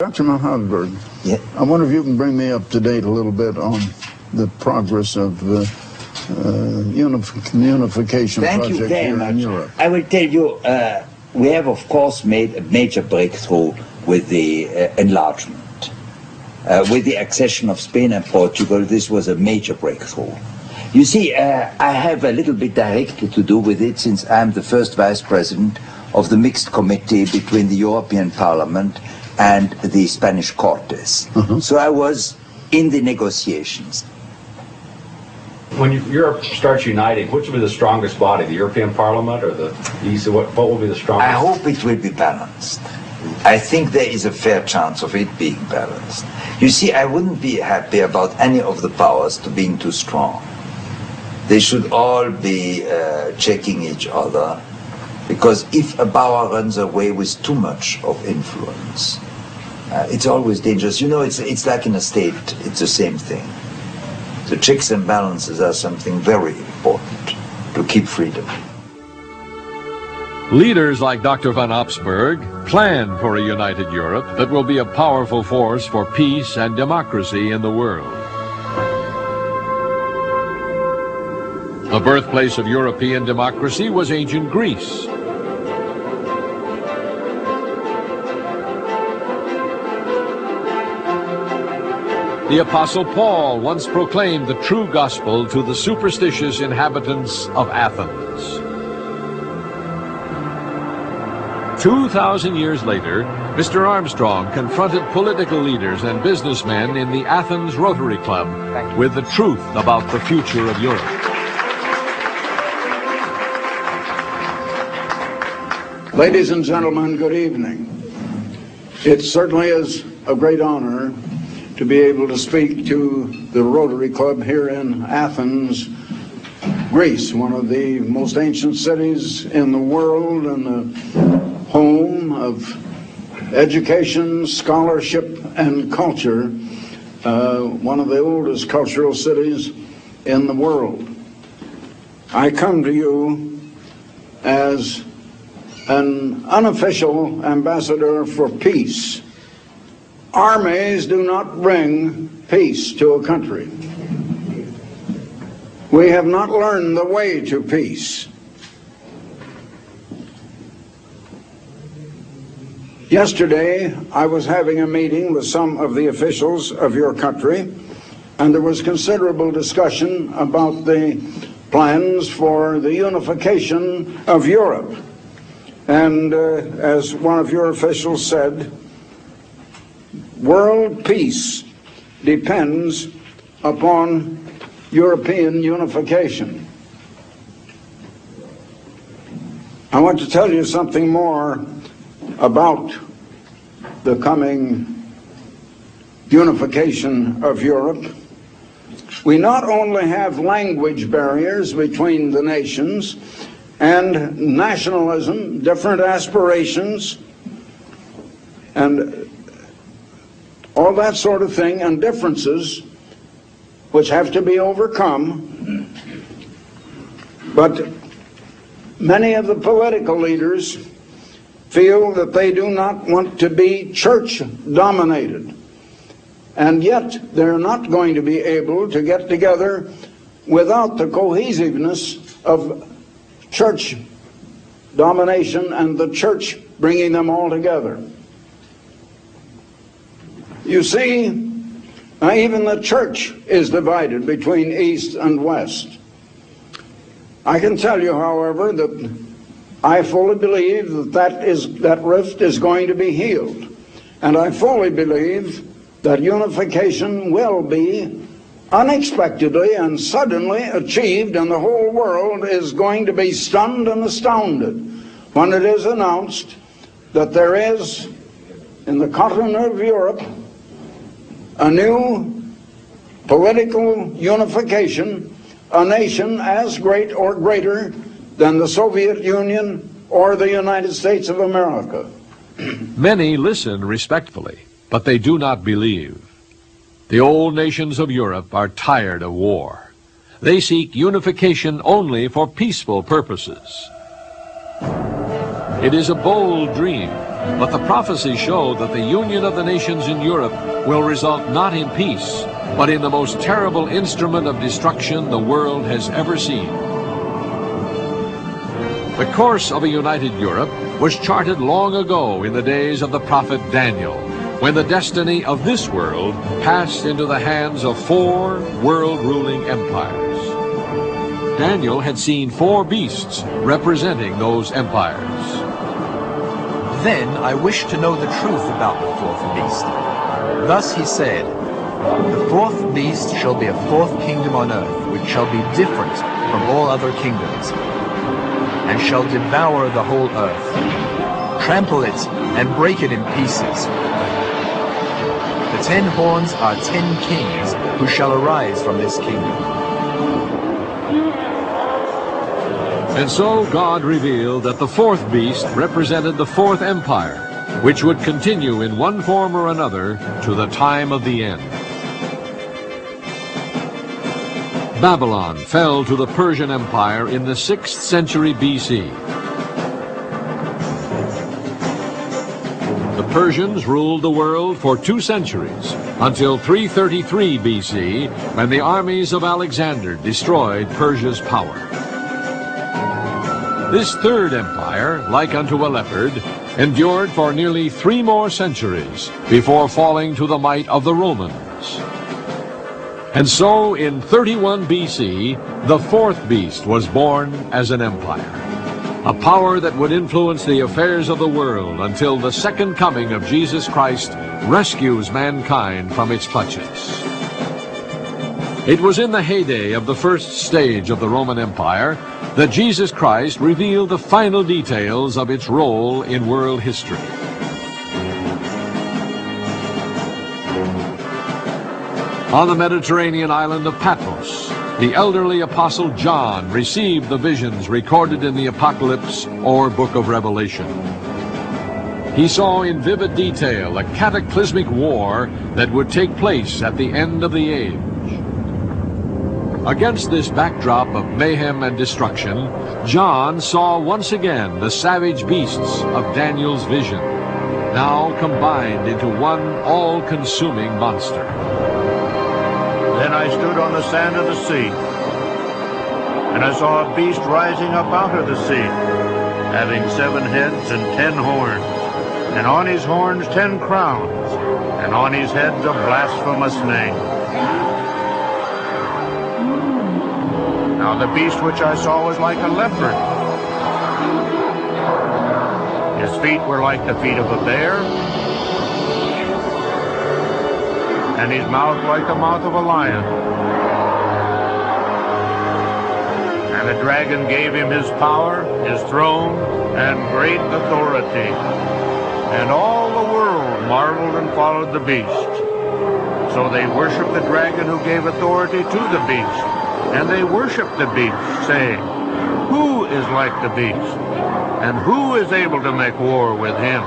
Dr. Mahadberg, Yeah. I wonder if you can bring me up to date a little bit on the progress of the unification Thank you project very here much. in Europe. I will tell you, we have of course made a major breakthrough with the enlargement. With the accession of Spain and Portugal, this was a major breakthrough. You see, I have a little bit directly to do with it, since I'm the first vice president of the mixed committee between the European Parliament and the Spanish Cortes. So I was in the negotiations. When Europe starts uniting, which will be the strongest body, the European Parliament or the EC? What will be the strongest? I hope it will be balanced. I think there is a fair chance of it being balanced. You see, I wouldn't be happy about any of the powers to being too strong. They should all be checking each other, because if a power runs away with too much of influence, it's always dangerous. You know, it's like in a state, it's the same thing. The checks and balances are something very important to keep freedom. Leaders like Dr. van Opsberg plan for a united Europe that will be a powerful force for peace and democracy in the world. The birthplace of European democracy was ancient Greece. The Apostle Paul once proclaimed the true gospel to the superstitious inhabitants of Athens. 2,000 years later, Mr. Armstrong confronted political leaders and businessmen in the Athens Rotary Club with the truth about the future of Europe. Ladies and gentlemen, good evening. It certainly is a great honor to be able to speak to the Rotary Club here in Athens, Greece, one of the most ancient cities in the world and the home of education, scholarship, and culture, one of the oldest cultural cities in the world. I come to you as an unofficial ambassador for peace. Armies do not bring peace to a country. We have not learned the way to peace. Yesterday, I was having a meeting with some of the officials of your country, and there was considerable discussion about the plans for the unification of Europe. And as one of your officials said, world peace depends upon European unification. I want to tell you something more about the coming unification of Europe. We not only have language barriers between the nations and nationalism, different aspirations, and all that sort of thing, and differences which have to be overcome, but many of the political leaders feel that they do not want to be church-dominated, and yet they're not going to be able to get together without the cohesiveness of church domination and the church bringing them all together. You see, even the church is divided between East and West. I can tell you, however, that I fully believe that rift is going to be healed. And I fully believe that unification will be unexpectedly and suddenly achieved, and the whole world is going to be stunned and astounded when it is announced that there is, in the continent of Europe, a new political unification, a nation as great or greater than the Soviet Union or the United States of America. Many listen respectfully, but they do not believe. The old nations of Europe are tired of war. They seek unification only for peaceful purposes. It is a bold dream, but the prophecies show that the union of the nations in Europe will result not in peace, but in the most terrible instrument of destruction the world has ever seen. The course of a united Europe was charted long ago in the days of the prophet Daniel, when the destiny of this world passed into the hands of 4 world-ruling empires. Daniel had seen 4 beasts representing those empires. Then I wished to know the truth about the 4th beast. Thus he said, "The 4th beast shall be a 4th kingdom on earth, which shall be different from all other kingdoms, and shall devour the whole earth, trample it, and break it in pieces. The 10 horns are 10 kings who shall arise from this kingdom." And so God revealed that the 4th beast represented the 4th empire, which would continue in one form or another to the time of the end. Babylon fell to the Persian Empire in the 6th century BC. The Persians ruled the world for 2 centuries, until 333 BC, when the armies of Alexander destroyed Persia's power. This 3rd empire, like unto a leopard, endured for nearly 3 more centuries before falling to the might of the Romans. And so, in 31 BC, the 4th beast was born as an empire, a power that would influence the affairs of the world until the second coming of Jesus Christ rescues mankind from its clutches. It was in the heyday of the first stage of the Roman Empire that Jesus Christ revealed the final details of its role in world history. On the Mediterranean island of Patmos, the elderly apostle John received the visions recorded in the Apocalypse or Book of Revelation. He saw in vivid detail a cataclysmic war that would take place at the end of the age. Against this backdrop of mayhem and destruction, John saw once again the savage beasts of Daniel's vision, now combined into one all-consuming monster. Then I stood on the sand of the sea, and I saw a beast rising up out of the sea, having 7 heads and 10 horns, and on his horns 10 crowns, and on his heads a blasphemous name. Now the beast which I saw was like a leopard. His feet were like the feet of a bear, and his mouth like the mouth of a lion. And the dragon gave him his power, his throne, and great authority. And all the world marveled and followed the beast. So they worshiped the dragon who gave authority to the beast. And they worshiped the beast, saying, "Who is like the beast? And who is able to make war with him?"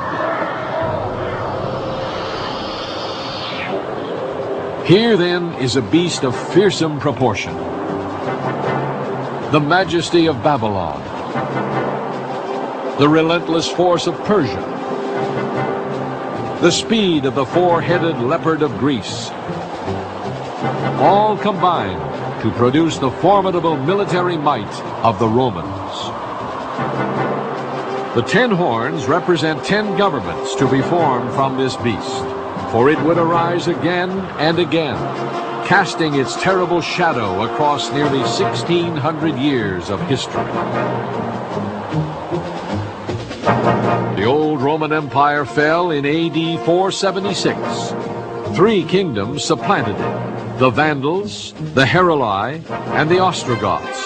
Here then is a beast of fearsome proportion. The majesty of Babylon, the relentless force of Persia, the speed of the 4-headed leopard of Greece, all combined to produce the formidable military might of the Romans. The 10 horns represent 10 governments to be formed from this beast, for it would arise again and again, casting its terrible shadow across nearly 1,600 years of history. The old Roman Empire fell in AD 476. 3 kingdoms supplanted it: the Vandals, the Heruli, and the Ostrogoths.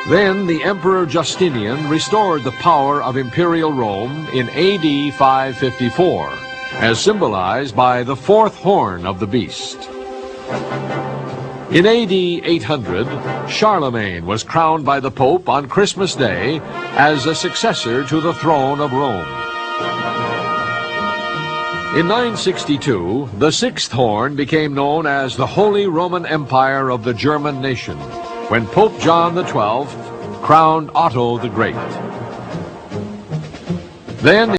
Then the Emperor Justinian restored the power of Imperial Rome in AD 554, as symbolized by the 4th horn of the beast. In AD 800, Charlemagne was crowned by the Pope on Christmas Day as a successor to the throne of Rome. In 962, the 6th horn became known as the Holy Roman Empire of the German nation, when Pope John XII crowned Otto the Great. Then